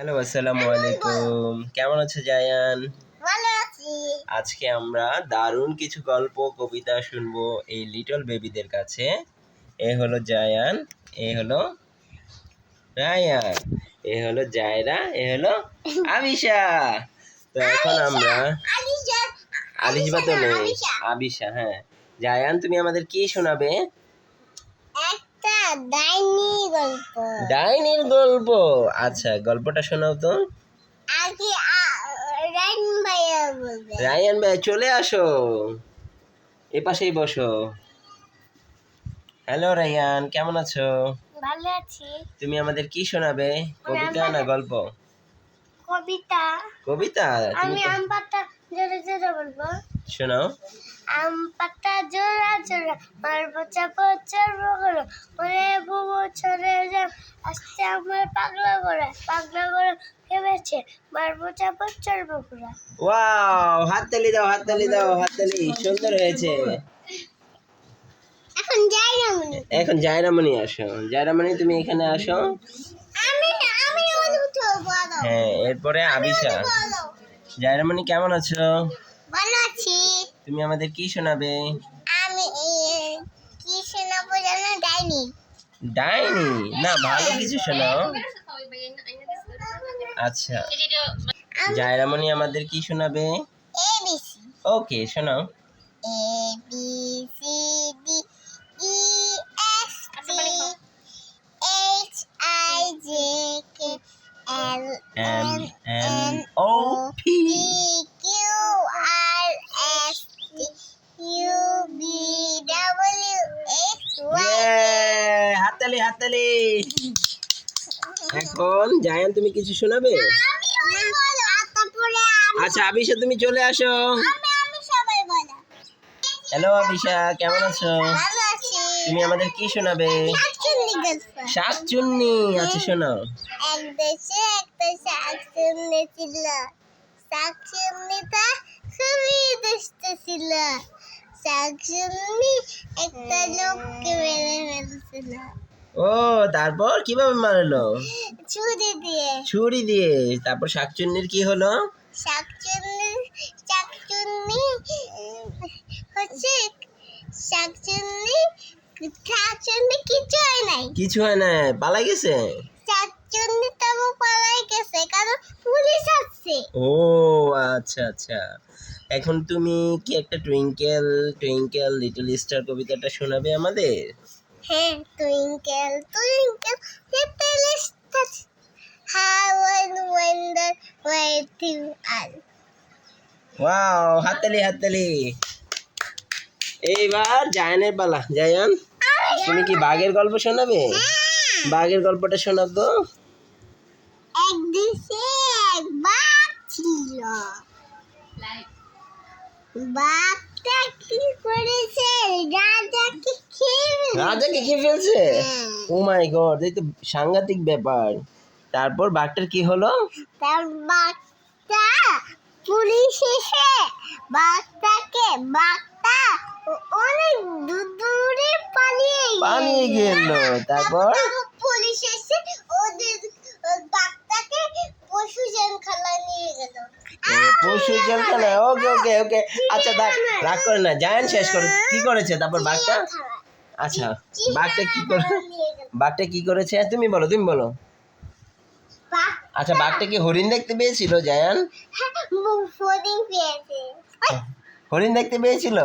Hello, আসসালামু আলাইকুম। কেমন আছো জায়ান? ভালো আছি। আজকে আমরা দারুণ কিছু গল্প কবিতা শুনবো এই লিটল বেবিদের কাছে। এ হলো জায়ান, এ হলো রায়ান, এ হলো জায়রা, এ হলো আবিশা। তো এখন আমরা আলিশা আলিশবা তো না, নেই, আবিশা। আবিশা। হ্যাঁ, জায়ান তুমি আমাদের কি শোনাবে? একটা ডাইনি গল্প। ডাইনির গল্প। আচ্ছা, গল্পটা শোনাও তো। আগে রাইন ভাইয়া বলবে। রায়ান ভাই চলে আসো, এ পাশেই বসো। হ্যালো রায়ান, কেমন আছো? ভালো আছি। তুমি আমাদের কি শোনাবে? কবিতা না গল্প? কবিতা। কবিতা। তুমি আমি আম পাতা জোরে জোরে বলবো। শোনাও। আম পাতা জোড়া জোড়া মারবো চাপো চড়বো করো ওরে বুবু ছড়ে যাও আসতে আমার পাগলা করে ভেবেছে মারবো চাপো চড়বো করে। ওয়াও, হাততালি দাও, হাততালি দাও, হাততালি। সুন্দর হয়েছে। এখন যাই না মনি। এখন জায়রামণি আসো। জায়রামণি তুমি এখানে আসো। আমি আমি উঠবো বলো। হ্যাঁ, এরপরে আবিশা। বলো। জায়রামণি কেমন আছো? ভালো আছি। তুমি আমাদের কি শোনাবে? আমি কি শোনাবো জানো ডাইনি। ডাইনি না, ভালো কিছু শোনাও। আচ্ছা, জায়রামণি আমাদের কি শোনাবে? এবিসি ওকে, শোনাও। ABCD EFGHIJK LMNOP. QRST UVWXY। হাততালি, হাততালি। এখন জায়ান তুমি কিছু শোনাবে? আচ্ছা, আবিশা তুমি চলে আসো। সবাই বলো। হ্যালো আবিশা, কেমন আছো? ভালো আছি। তুমি আমাদের কি শোনাবে? শাকচুন্নি গল্প। শাকচুন্নি। আচ্ছা, শোনাও। এক দেশে একটা শাকচুন্নি ছিল। শাকচুন্নিটা খুবই দুষ্ট ছিল। শাকচুন্নি একটা লোককে মেরে ফেলছিল ও, তারপর কিভাবে মারলো? ছুরি দিয়ে। ছুরি দিয়ে। তারপর শাকচুন্নির কি হলো? শাকচুন্নি শাকচুন্নি হচ্ছে শাকচুন্নি শাকচুন্নি কিছু হয় নাই। কিছু হয় না, পালাই গেছে। শাকচুন্নি তবু পালাই গেছে কারণ পুলিশ আসছে। ও আচ্ছা আচ্ছা। এখন তুমি কি একটা টুইঙ্কেল টুইঙ্কেল লিটল স্টার কবিতাটা শোনাবে আমাদের? হ্যাঁ, twinkle twinkle little star how I wonder where you are. Wow, হাততালি, হাততালি। এইবার জায়ানের পালা। জায়ান, তুমি কি বাঘের গল্প শোনাবে? বাঘের গল্পটা শোনাও তো। এক দেশে এক বাঘ ছিল। বাঘটা কি করেছে রাজাকে খেয়ে ফেলেছে। রাজাকে খেয়ে ফেলছে? হ্যাঁ। ও মাই গড, এই তো সাংঘাতিক ব্যাপার। তারপর বাঘটার কি হলো? তার বাঘটা পুলিশ এসে বাঘটা অনেক দূরে পালিয়ে গেল। তারপর পুলিশ এসে ওদের বাঘটাকে পশু জেলখানায় নিয়ে গেল। পশু জেলখানা। ওকে ওকে ওকে। আচ্ছা, রাগ করে না, জায়ান শেষ করে কি করেছে তারপর বাঘটা? আচ্ছা, বাঘটা কি করেছে তুমি বলো, তুমি বলো। আচ্ছা, বাঘটা কি হরিণ দেখতে পেয়েছিল জায়ান? হরিণ পেয়েছে। হরিণ দেখতে পেয়েছিল?